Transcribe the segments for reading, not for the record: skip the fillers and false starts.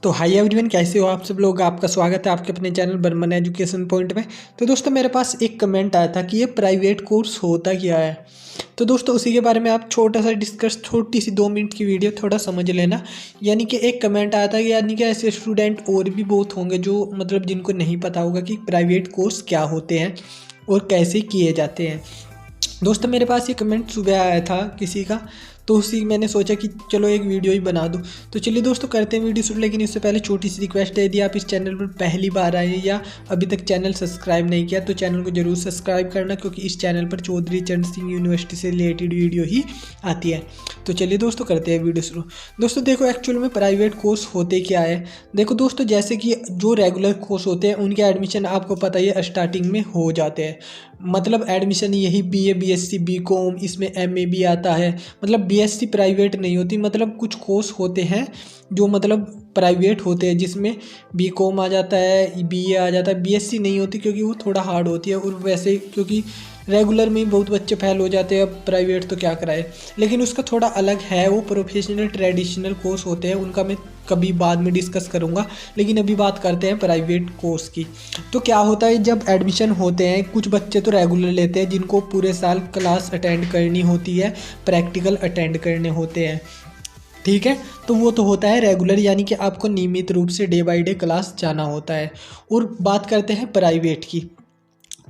तो hi everyone, कैसे हो आप सब लोग। आपका स्वागत है आपके अपने चैनल बर्मन एजुकेशन पॉइंट में। तो दोस्तों मेरे पास एक कमेंट आया था कि ये प्राइवेट कोर्स होता क्या है। तो दोस्तों उसी के बारे में आप छोटा सा डिस्कस, छोटी सी 2 मिनट की वीडियो थोड़ा समझ लेना। यानी कि एक कमेंट आया था, यानी कि ऐसे स्टूडेंट और भी बहुत होंगे जो मतलब जिनको नहीं पता होगा कि प्राइवेट कोर्स क्या होते हैं और कैसे किए जाते हैं। दोस्तों मेरे पास ये कमेंट सुबह आया था किसी का, तो उसी मैंने सोचा कि चलो एक वीडियो ही बना दूं। तो चलिए दोस्तों करते हैं वीडियो शुरू। लेकिन इससे पहले छोटी सी रिक्वेस्ट है, यदि आप इस चैनल पर पहली बार आए हैं या अभी तक चैनल सब्सक्राइब नहीं किया तो चैनल को जरूर सब्सक्राइब करना, क्योंकि इस चैनल पर चौधरी चरण सिंह यूनिवर्सिटी से रिलेटेड वीडियो ही आती है। तो चलिए दोस्तों करते हैं वीडियो शुरू। दोस्तों देखो एक्चुअल में प्राइवेट कोर्स होते क्या है। देखो दोस्तों, जैसे कि जो रेगुलर कोर्स होते हैं उनके एडमिशन आपको पता ही है स्टार्टिंग में हो जाते हैं। मतलब एडमिशन यही बीए, बीएससी, बीकॉम, इसमें एमए भी आता है। मतलब बीएससी प्राइवेट नहीं होती। मतलब कुछ कोर्स होते हैं जो मतलब प्राइवेट होते हैं, जिसमें बीकॉम आ जाता है, बीए आ जाता है। बीएससी नहीं होती क्योंकि वो थोड़ा हार्ड होती है, और वैसे क्योंकि रेगुलर में बहुत बच्चे फेल हो जाते हैं, अब प्राइवेट तो क्या कराए। लेकिन उसका थोड़ा अलग है, वो प्रोफेशनल ट्रेडिशनल कोर्स होते हैं, उनका मैं कभी बाद में डिस्कस करूंगा। लेकिन अभी बात करते हैं प्राइवेट कोर्स की। तो क्या होता है, जब एडमिशन होते हैं कुछ बच्चे तो रेगुलर लेते हैं, जिनको पूरे साल क्लास अटेंड करनी होती है, प्रैक्टिकल अटेंड करने होते हैं, ठीक है। तो वो तो होता है रेगुलर, यानी कि आपको नियमित रूप से डे बाय डे क्लास जाना होता है। और बात करते हैं प्राइवेट की।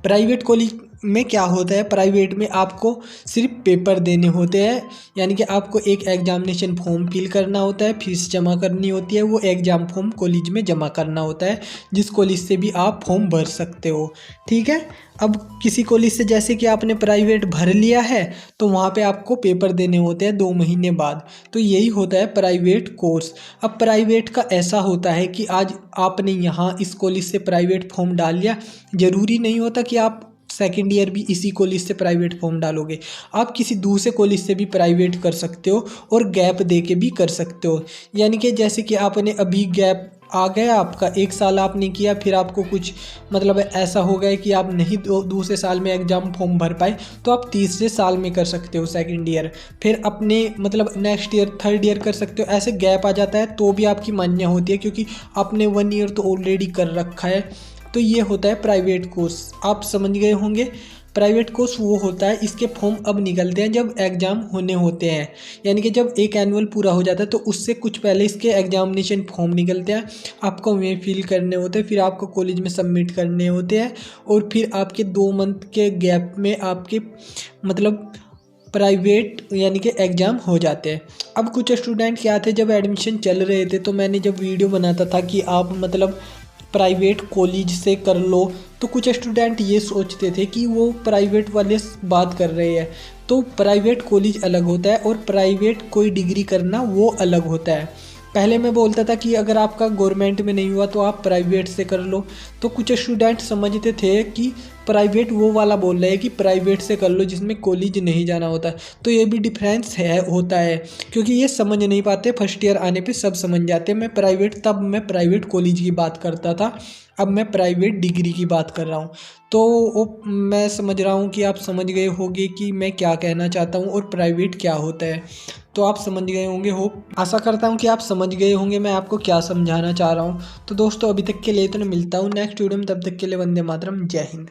प्राइवेट कॉलेज में क्या होता है, प्राइवेट में आपको सिर्फ पेपर देने होते हैं। यानी कि आपको एक एग्जामिनेशन फॉर्म फिल करना होता है, फीस जमा करनी होती है। वो एग्ज़ाम फॉर्म कॉलेज में जमा करना होता है, जिस कॉलेज से भी आप फॉर्म भर सकते हो, ठीक है। अब किसी कॉलेज से जैसे कि आपने प्राइवेट भर लिया है तो वहाँ पे आपको पेपर देने होते हैं 2 महीने बाद। तो यही होता है प्राइवेट कोर्स। अब प्राइवेट का ऐसा होता है कि आज आपने यहाँ इस कॉलेज से प्राइवेट फॉर्म डाल लिया, ज़रूरी नहीं होता कि आप सेकेंड ईयर भी इसी कॉलेज से प्राइवेट फॉर्म डालोगे। आप किसी दूसरे कॉलेज से भी प्राइवेट कर सकते हो और गैप दे के भी कर सकते हो। यानी कि जैसे कि आपने अभी गैप आ गया, आपका 1 साल आपने किया, फिर आपको कुछ मतलब ऐसा हो गया कि आप नहीं दूसरे साल में एग्ज़ाम फॉर्म भर पाए, तो आप तीसरे साल में कर सकते हो सेकंड ईयर। फिर अपने मतलब नेक्स्ट ईयर थर्ड ईयर कर सकते हो। ऐसे गैप आ जाता है तो भी आपकी मान्य होती है, क्योंकि आपने 1 ईयर तो ऑलरेडी कर रखा है। तो ये होता है प्राइवेट कोर्स, आप समझ गए होंगे। प्राइवेट कोर्स वो होता है, इसके फॉर्म अब निकलते हैं जब एग्ज़ाम होने होते हैं। यानी कि जब एक एनुअल पूरा हो जाता है तो उससे कुछ पहले इसके एग्जामिनेशन फॉर्म निकलते हैं, आपको उन्हें फिल करने होते हैं, फिर आपको कॉलेज में सबमिट करने होते हैं, और फिर आपके 2 मंथ के गैप में आपके मतलब प्राइवेट यानी कि एग्ज़ाम हो जाते हैं। अब कुछ स्टूडेंट क्या थे, जब एडमिशन चल रहे थे तो मैंने जब वीडियो बनाता था कि आप मतलब प्राइवेट कॉलेज से कर लो, तो कुछ स्टूडेंट ये सोचते थे कि वो प्राइवेट वाले बात कर रहे हैं। तो प्राइवेट कॉलेज अलग होता है और प्राइवेट कोई डिग्री करना वो अलग होता है। पहले मैं बोलता था कि अगर आपका गवर्नमेंट में नहीं हुआ तो आप प्राइवेट से कर लो, तो कुछ स्टूडेंट समझते थे कि प्राइवेट वो वाला बोल रहे हैं कि प्राइवेट से कर लो जिसमें कॉलेज नहीं जाना होता। तो ये भी डिफरेंस है होता है, क्योंकि ये समझ नहीं पाते। फर्स्ट ईयर आने पे सब समझ जाते हैं। तब मैं प्राइवेट कॉलेज की बात करता था, अब मैं प्राइवेट डिग्री की बात कर रहा हूँ। तो मैं समझ रहा हूँ कि आप समझ गए होंगे कि मैं क्या कहना चाहता हूँ और प्राइवेट क्या होता है। तो आप समझ गए होंगे, होप आशा करता हूँ कि आप समझ गए होंगे मैं आपको क्या समझाना चाह रहा हूँ। तो दोस्तों अभी तक के लिए तो मैं मिलता हूँ नेक्स्ट वीडियो में, तब तक के लिए वंदे मातरम, जय हिंद।